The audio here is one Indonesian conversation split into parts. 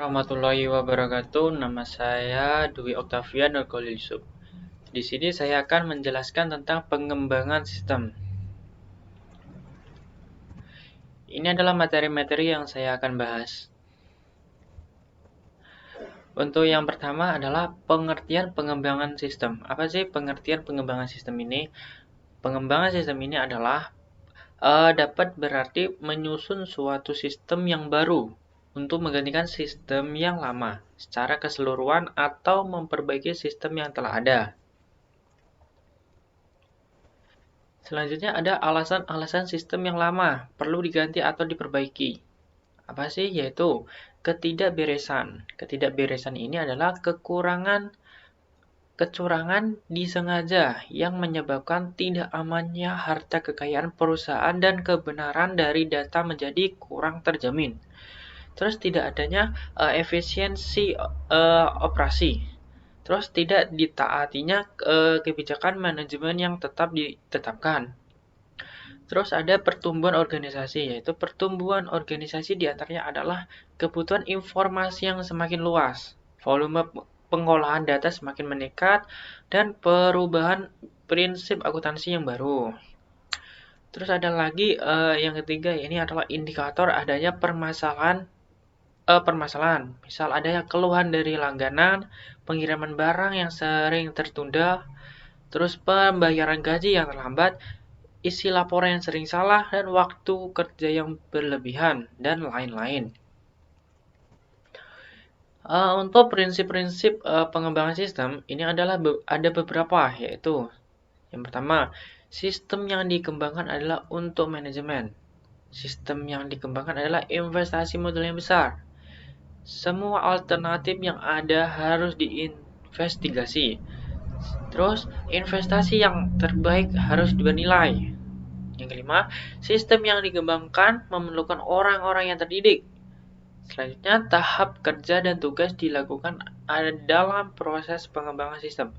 Warahmatullahi wabarakatuh. Nama saya Dwi Oktavian Nurkhalil Yusuf. Di sini saya akan menjelaskan tentang pengembangan sistem. Ini adalah materi-materi yang saya akan bahas. Untuk yang pertama adalah pengertian pengembangan sistem. Apa sih pengertian pengembangan sistem ini? Pengembangan sistem ini adalah dapat berarti menyusun suatu sistem yang baru untuk menggantikan sistem yang lama secara keseluruhan atau memperbaiki sistem yang telah ada. Selanjutnya ada alasan-alasan sistem yang lama perlu diganti atau diperbaiki. Apa sih? Yaitu ketidakberesan. Ketidakberesan ini adalah kecurangan disengaja yang menyebabkan tidak amannya harta kekayaan perusahaan dan kebenaran dari data menjadi kurang terjamin. Terus tidak adanya efisiensi operasi. Terus tidak ditaatinya kebijakan manajemen yang tetap ditetapkan. Terus ada pertumbuhan organisasi, yaitu pertumbuhan organisasi diantaranya adalah kebutuhan informasi yang semakin luas, volume pengolahan data semakin meningkat, dan perubahan prinsip akuntansi yang baru. Terus ada lagi yang ketiga, ini adalah indikator adanya permasalahan. Misal adanya keluhan dari langganan, pengiriman barang yang sering tertunda, terus pembayaran gaji yang terlambat, isi laporan yang sering salah, dan waktu kerja yang berlebihan, dan lain-lain. Untuk prinsip-prinsip pengembangan sistem, ini adalah ada beberapa, yaitu yang pertama, sistem yang dikembangkan adalah untuk manajemen. Sistem yang dikembangkan adalah investasi modal yang besar. Semua alternatif yang ada harus diinvestigasi. Terus, investasi yang terbaik harus bernilai. Yang kelima, sistem yang dikembangkan memerlukan orang-orang yang terdidik. Selanjutnya, tahap kerja dan tugas dilakukan dalam proses pengembangan sistem.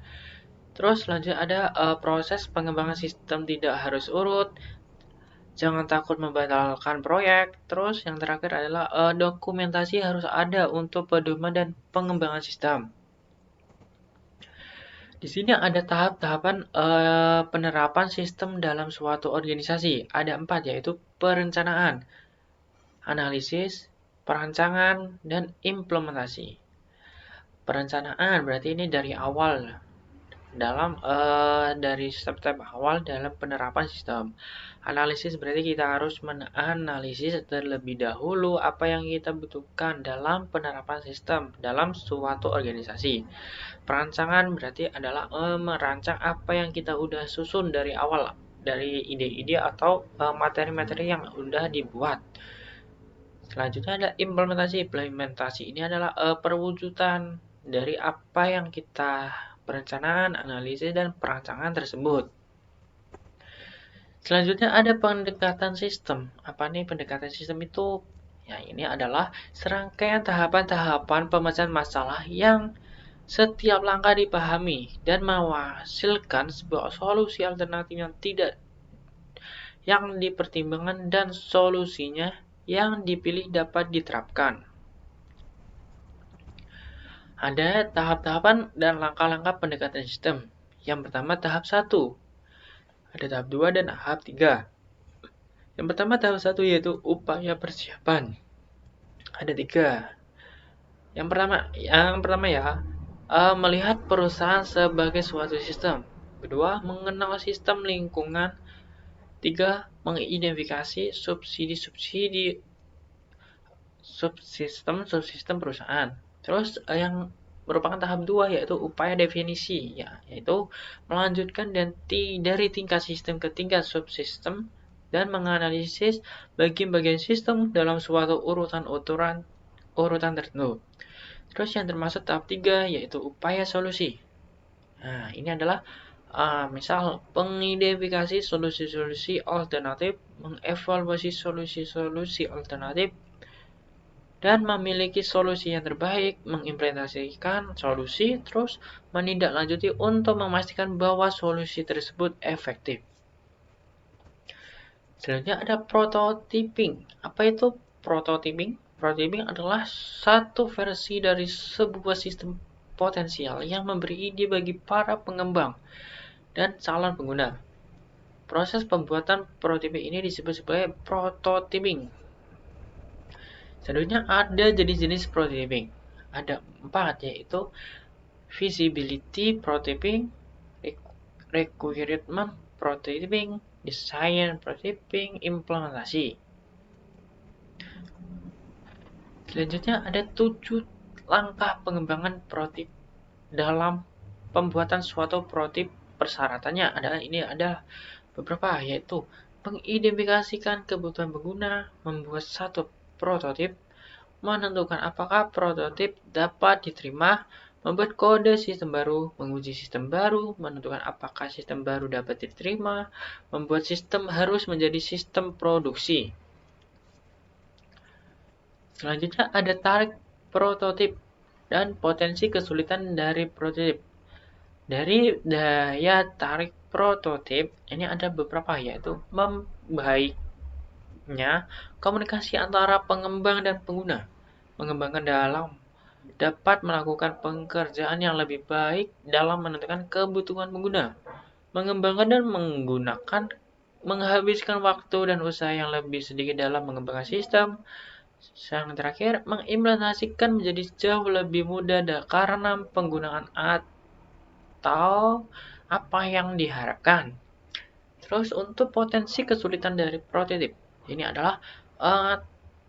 Terus selanjutnya ada proses pengembangan sistem tidak harus urut, jangan takut membatalkan proyek. Terus yang terakhir adalah dokumentasi harus ada untuk pedoman dan pengembangan sistem. Di sini ada tahap-tahapan penerapan sistem dalam suatu organisasi. Ada 4, yaitu perencanaan, analisis, perancangan, dan implementasi. Perencanaan berarti ini dari awal, dari step-step awal dalam penerapan sistem. Analisis berarti kita harus menganalisis terlebih dahulu apa yang kita butuhkan dalam penerapan sistem dalam suatu organisasi. Perancangan berarti adalah merancang apa yang kita udah susun dari awal, dari ide-ide atau materi-materi yang udah dibuat. Selanjutnya ada implementasi. Implementasi ini adalah perwujudan dari apa yang kita perencanaan, analisis, dan perancangan tersebut. Selanjutnya ada pendekatan sistem. Apa nih pendekatan sistem itu? Ya, ini adalah serangkaian tahapan-tahapan pemecahan masalah yang setiap langkah dipahami dan menghasilkan sebuah solusi alternatif yang dipertimbangkan dan solusinya yang dipilih dapat diterapkan. Ada tahap-tahapan dan langkah-langkah pendekatan sistem. Yang pertama tahap 1. Ada tahap 2 dan tahap 3. Yang pertama tahap 1 yaitu upaya persiapan. Ada 3. Yang pertama ya, melihat perusahaan sebagai suatu sistem. Kedua, mengenal sistem lingkungan. 3, mengidentifikasi subsistem perusahaan. Terus yang merupakan tahap 2 yaitu upaya definisi, yaitu melanjutkan dari tingkat sistem ke tingkat subsistem dan menganalisis bagian-bagian sistem dalam suatu urutan tertentu. Terus yang termasuk tahap 3 yaitu upaya solusi. Nah, ini adalah misal pengidentifikasi solusi-solusi alternatif, mengevaluasi solusi-solusi alternatif, dan memiliki solusi yang terbaik, mengimplementasikan solusi, terus menindaklanjuti untuk memastikan bahwa solusi tersebut efektif. Selanjutnya ada prototyping. Apa itu prototyping? Prototyping adalah satu versi dari sebuah sistem potensial yang memberi ide bagi para pengembang dan calon pengguna. Proses pembuatan prototyping ini disebut sebagai prototyping. Selanjutnya ada jenis-jenis prototyping. Ada 4, yaitu feasibility prototyping, requirement prototyping, design prototyping, implementasi. Selanjutnya ada 7 langkah pengembangan prototype dalam pembuatan suatu prototype. Persyaratannya adalah beberapa, yaitu mengidentifikasikan kebutuhan pengguna, membuat satu prototipe, menentukan apakah prototipe dapat diterima, membuat kode sistem baru, menguji sistem baru, menentukan apakah sistem baru dapat diterima, membuat sistem harus menjadi sistem produksi. Selanjutnya ada tarik prototip dan potensi kesulitan dari prototip. Dari daya tarik prototip ini ada beberapa, yaitu membaiknya komunikasi antara pengembang dan pengguna. Mengembangkan dalam dapat melakukan pekerjaan yang lebih baik dalam menentukan kebutuhan pengguna. Mengembangkan dan menghabiskan waktu dan usaha yang lebih sedikit dalam mengembangkan sistem. Yang terakhir, mengimplementasikan menjadi jauh lebih mudah karena penggunaan atau apa yang diharapkan. Terus untuk potensi kesulitan dari prototip, ini adalah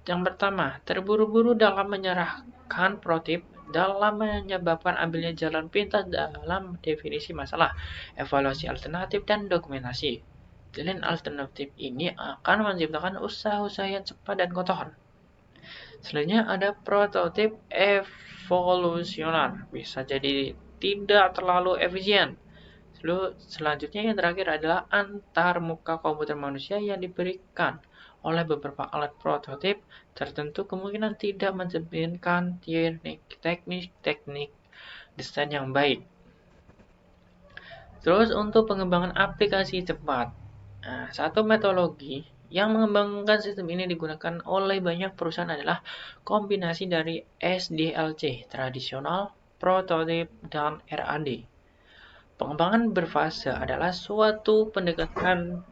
yang pertama, terburu-buru dalam menyerahkan prototip dalam menyebabkan ambilnya jalan pintas dalam definisi masalah, evaluasi alternatif, dan dokumentasi. Jalan alternatif ini akan menciptakan usaha-usaha yang cepat dan kotor. Selanjutnya ada prototip evolusioner, bisa jadi tidak terlalu efisien. Selanjutnya yang terakhir adalah antarmuka komputer manusia yang diberikan oleh beberapa alat prototip tertentu kemungkinan tidak mencerminkan teknik desain yang baik. Terus untuk pengembangan aplikasi cepat, satu metodologi yang mengembangkan sistem ini digunakan oleh banyak perusahaan adalah kombinasi dari SDLC, tradisional, prototip, dan RAD. Pengembangan berfase adalah suatu pendekatan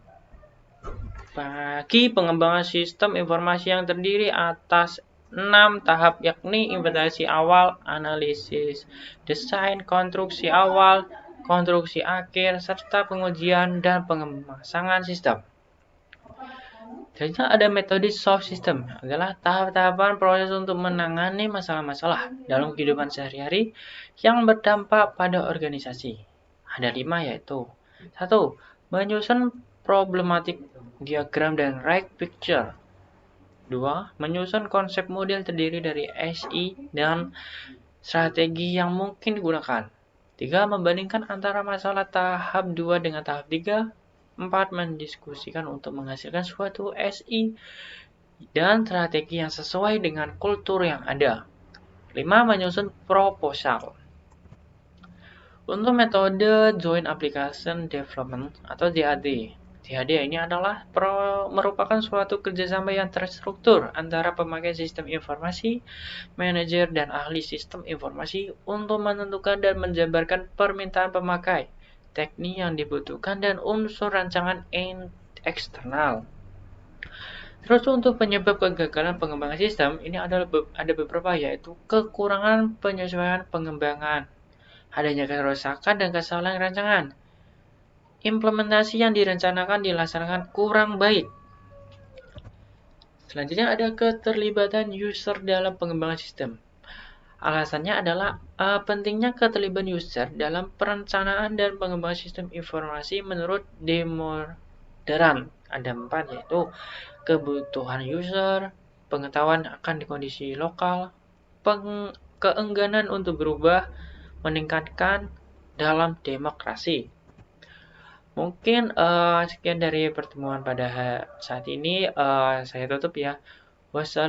bagi pengembangan sistem informasi yang terdiri atas 6 tahap, yakni inventarisasi awal, analisis, desain, konstruksi awal, konstruksi akhir, serta pengujian dan pemasangan sistem. Selanjutnya ada metode soft system, adalah tahap-tahapan proses untuk menangani masalah-masalah dalam kehidupan sehari-hari yang berdampak pada organisasi. Ada 5, yaitu 1. Menyusun problematik diagram dan right picture. 2. Menyusun konsep model terdiri dari SI dan strategi yang mungkin digunakan. 3. Membandingkan antara masalah tahap 2 dengan tahap 3. 4. Mendiskusikan untuk menghasilkan suatu SI dan strategi yang sesuai dengan kultur yang ada. 5. Menyusun proposal. Untuk metode Joint Application Development atau JAD. JAD ini adalah merupakan suatu kerjasama yang terstruktur antara pemakai sistem informasi, manajer, dan ahli sistem informasi untuk menentukan dan menjabarkan permintaan pemakai, teknik yang dibutuhkan, dan unsur rancangan eksternal. Terus untuk penyebab kegagalan pengembangan sistem, ini ada beberapa, yaitu kekurangan penyesuaian pengembangan, adanya kerusakan dan kesalahan rancangan, implementasi yang direncanakan dilaksanakan kurang baik. Selanjutnya ada keterlibatan user dalam pengembangan sistem. Alasannya adalah pentingnya keterlibatan user dalam perencanaan dan pengembangan sistem informasi menurut Demoderan. Ada 4, yaitu kebutuhan user, pengetahuan akan kondisi lokal, keengganan untuk berubah, meningkatkan dalam demokrasi. Mungkin sekian dari pertemuan pada saat ini. Saya tutup ya. Wassalamualaikum.